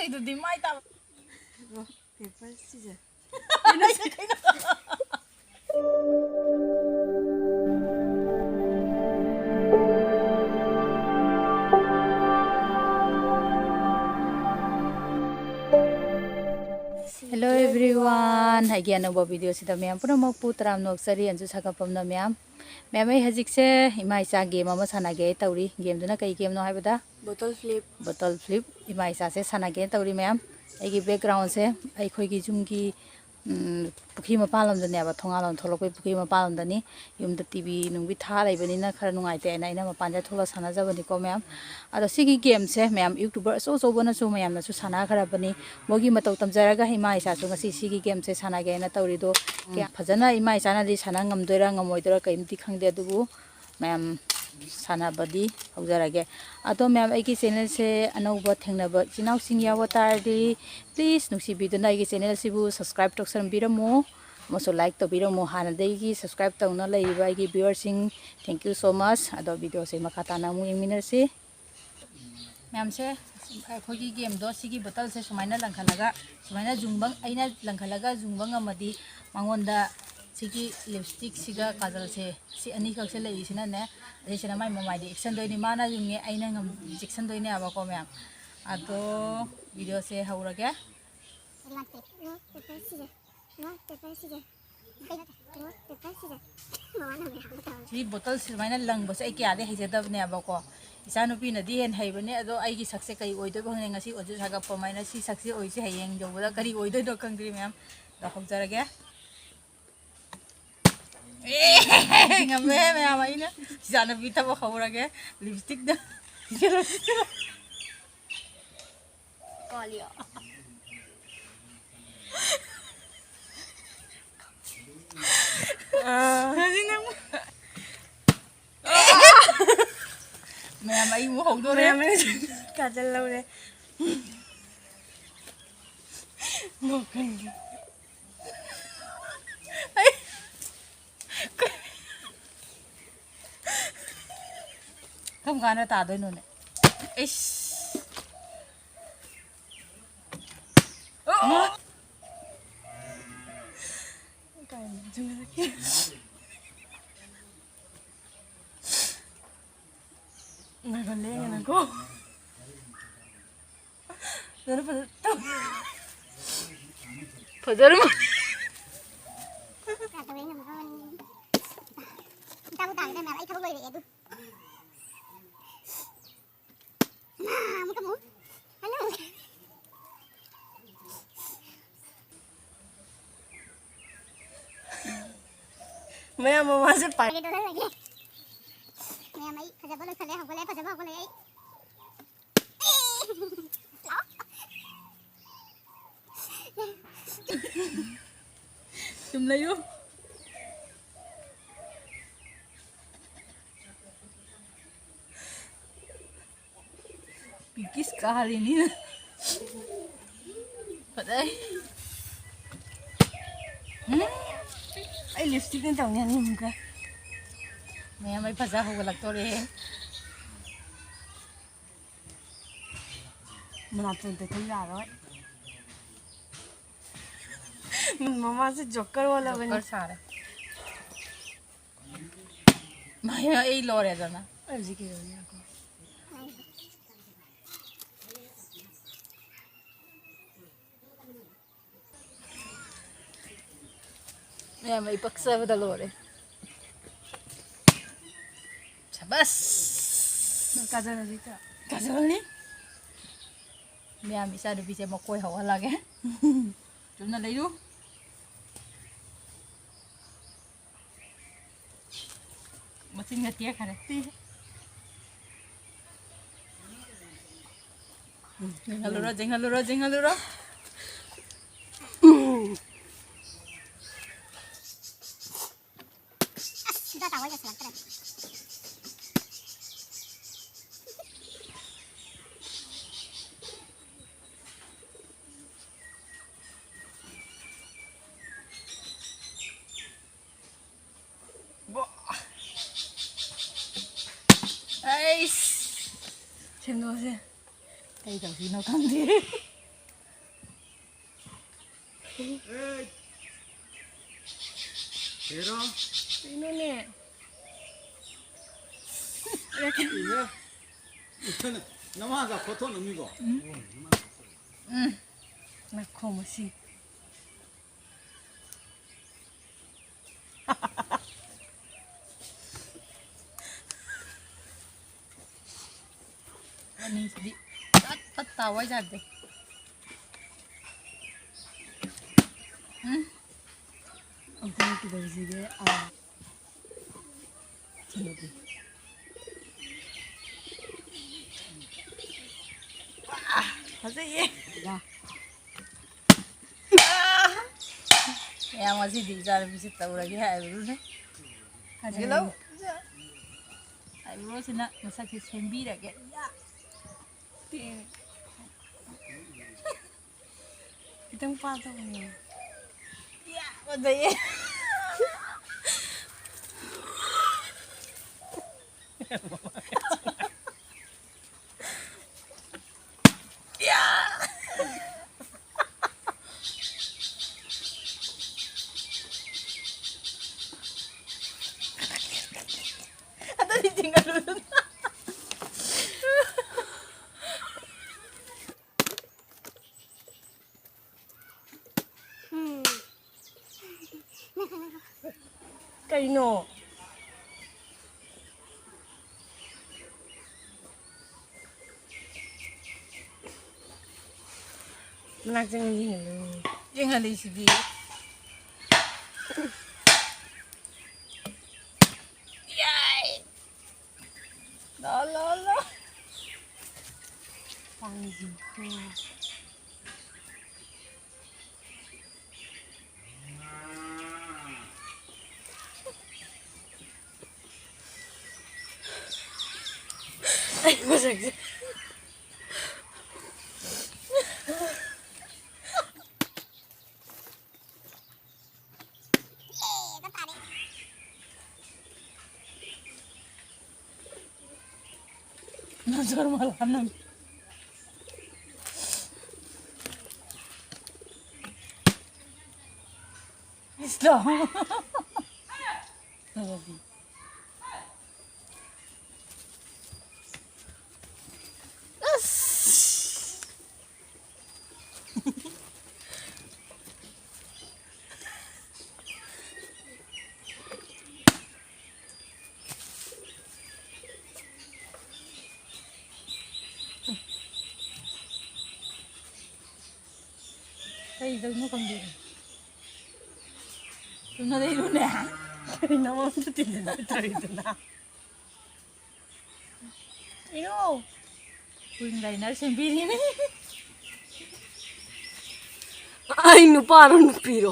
ꯂꯩꯗꯨꯗꯤ ꯃꯥꯏ ꯇꯥꯕ paper Caesar Hello everyone, hagi anaba video sida mayam pura magpu Taramna Okchari anju Sagapam na mayam ai hajikse ima isa game ama sanage tauri game duna kai game no haibada bottle flip ima isa se sanage tauri mayam aigi background se ai khoi gi jumgi pukhi ma palam dane aba thongalon tholokoi pukhi ma palam dani yumda tv nungbi tha laibani na khara nungai te na ina ma panja thola sana jabani ko mayam ado sigi game se mayam youtuber so bana so mayam na su sana khara bani mogi matau tamjaraga ima isa su ngasi sigi game se sana ge na tauri do kya phajana ima isa na di sana ngamdoira ngamoidora kaimti khangde adubu mayam sana badi haujarage ado mayam aigi channel se anauba thengnaba chinau singya watardi please nungshibi duna aigi channel sibu subscribe toksaram biramo moso like to biramo hana deigi subscribe tawna leiba aigi viewers sing thank you so much ado video se makata na mu yengminersi mayam se khogi game do sigi bottle se sumaina langkhalaga sumaina jungbang aina langkhalaga jungbang amadi mangonda sigi lipstick siga kajal se si ani kak se lei sina ne desina mai mamai di action doini mana junge aina ngam action doini aba ko mayam ado video se haurage si bottle sumaina lang bos ai kya de hejadab ne aba ko isanupi na di hen haibane ado ai gi sakse kai oidoi bang ne ngasi oju Sagapam maina si sakse oise hayeng jobada kari oidoi do kangri mayam da hokjarage ngame mayam aina isanupi tabo khawrage lipstick da Kalia mayam ai mu hogdore kajal laure kam gana ta doi no ne ish ko Pajar Mayam mama se pai Mayam ai khajaba lo khale hogole khajaba hogole ai tum layo pikis kali ni padai ai lipstick ni tawnya ni muka mayam ai phaja hogalak tore Menatun te thai ra rồi mama se joker wala bani कर सारा माया ए लोरे जना अजी के होने को मैं मैं पक्सा बदल लोरे शाबाश काजल अजी का काजल ni मैं bisa du bisa makoi hawa lage chuna leiru masih ngatia khare jengalura sudah tahu ya selangkah Xem nó xem cây đầu thì nó không thế Pero 이놈네. 이거는 너무하가 보통 놈이고. 나 고무시. Ani jadi tak tahu aja deh. 아무튼 기다리시게 저기. 가세요. 야. Yang masih di jalan bisa tahu lagi hai bro nih. 가세요. Hai bro sih nak masa kita sembi lagi. 이등 빠져. Ya, masa ya. Ada ditinggal dulu. 까이노. 문학생이 Jangan di sini. Yay. Lo. 빵이지. 아이고 저기. Nazar malam. Islam. Nabi. Đây đâu nó còn gì? Chúng nó đây luôn nè. nó muốn tìm được trời từ nào. Yêu. Quỳnh này nó xem video này. Ay, no paro, no piro.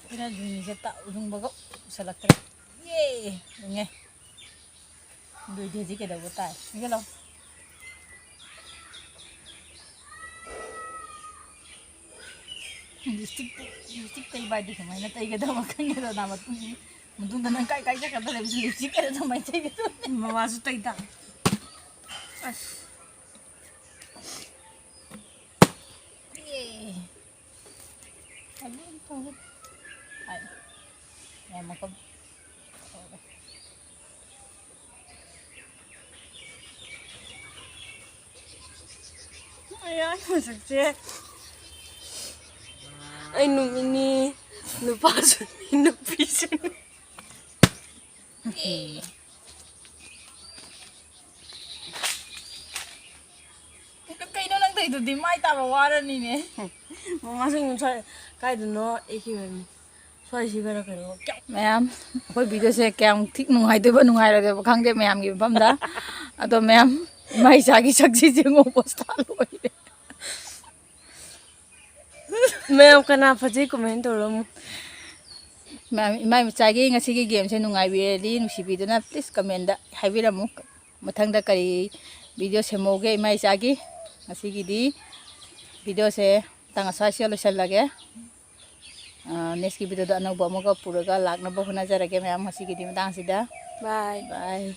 Cái này mình sẽ tạo dùng bao gốc salad cái. Yeah, đúng nghe. Đuổi đi gì cái đầu của tài, nghe không? Lipstick tay bay đi không mày nó tay cái đâu mà cái này nào mà tung tao cái chắc là tao làm lipstick cái đâu mày tay cái đó. 마마수 떠있다. Yeah. Ayun to. Ay. Yan makab. Ayan, masakit. Ay, numini. Nupaso ni nupiso. Kayo lang tayo di may tawaran ni ne. Mamasang yung sa kahit no, ikiwan. So, siguro kayo. Ma'am, ako'y video se kayang nungay diba nungay ra diba kang de ma'am gi bamda. Ato ma'am, may sagi saksi jeng opos talo. Mayam ka na pa di komento ram. Ma'am, may sagi nga sige game se nungay bi nungshibi Duna please comment da haibiramu. Mathangda kari video se moge may sagi nga sige di video se tanga social lage. Next video da anong bomo ka pura ka lag na bo huna jara ke ma'am nga sige di matang sida. Bye. Bye.